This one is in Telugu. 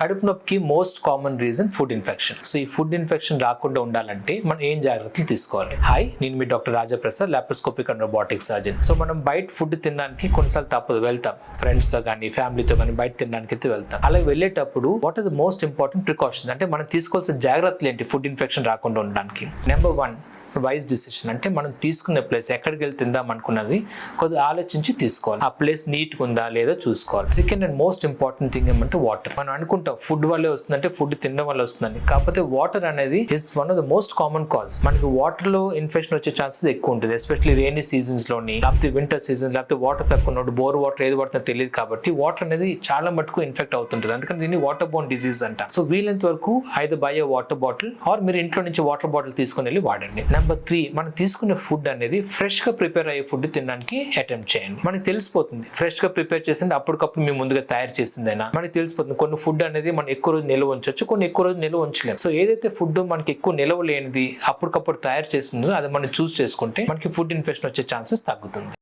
కడుపు నొప్పికి most common reason food infection. So ఈ ఫుడ్ ఇన్ఫెక్షన్ రాకుండా ఉండాలంటే మనం ఏం జాగ్రత్తలు తీసుకోవాలి? హాయ్, నేను మీ doctor Rajaprasad, laparoscopic and robotic surgeon. So మనం బయట ఫుడ్ తినడానికి కొన్నిసార్లు తప్పదు, వెళ్తాం ఫ్రెండ్స్ తో కానీ ఫ్యామిలీతో కానీ బయట తినడానికి అయితే వెళ్తాం. అలా వెళ్ళేటప్పుడు what are the most important precautions, అంటే మనం తీసుకోవాల్సిన జాగ్రత్తలు ఏంటి ఫుడ్ ఇన్ఫెక్షన్ రాకుండా ఉండడానికి? Number 1, wise decision. అంటే మనం తీసుకునే ప్లేస్, ఎక్కడికి వెళ్ళి తిందాం అనుకున్నది కొద్దిగా ఆలోచించి తీసుకోవాలి. ఆ ప్లేస్ నీట్గా ఉందా లేదా చూసుకోవాలి. Second and most important thing ఏమంటే వాటర్. మనం అనుకుంటాం ఫుడ్ వల్లే వస్తుందంటే ఫుడ్ తినడం వల్ల వస్తుందని, కాకపోతే వాటర్ అనేది is one of the most common cause. మనకి వాటర్ లో ఇన్ఫెక్షన్ వచ్చే ఛాన్సెస్ ఎక్కువ ఉంటుంది, ఎస్పెషల్లీ రైనీ సీజన్స్ లోని, లేకపోతే వింటర్ సీజన్, లేకపోతే వాటర్ తక్కువ ఉన్నప్పుడు బోర్ వాటర్ ఏది పడుతుందో తెలియదు కాబట్టి వాటర్ అనేది చాలా మటుకు ఇన్ఫెక్ట్ అవుతుంటుంది. అందుకని దీన్ని వాటర్ బోర్న్ డిసీజ్ అంట. సో వీలైనంత వరకు either by water bottle or మీరు ఇంట్లో నుంచి వాటర్ బాటిల్ తీసుకుని వెళ్ళి వాడండి. నెంబర్ 3, మనం తీసుకునే ఫుడ్ అనేది ఫ్రెష్ గా ప్రిపేర్ అయ్యే ఫుడ్ తినడానికి అటెంప్ట్ చేయండి. మనకి తెలిసిపోతుంది ఫ్రెష్ గా ప్రిపేర్ చేసింది అప్పటికప్పుడు మేము ముందుగా తయారు చేసిందైనా మనకి తెలిసిపోతుంది. కొన్ని ఫుడ్ అనేది మనం ఎక్కువ రోజు నిల్వ ఉంచవచ్చు, కొన్ని ఎక్కువ రోజు నిల్వ ఉంచలేము. సో ఏదైతే ఫుడ్ మనకి ఎక్కువ నిల్వ లేనిది అప్పటికప్పుడు తయారు చేసిందో అది మనం చూస్ చేసుకుంటే మనకి ఫుడ్ ఇన్ఫెక్షన్ వచ్చే ఛాన్సెస్ తగ్గుతుంది.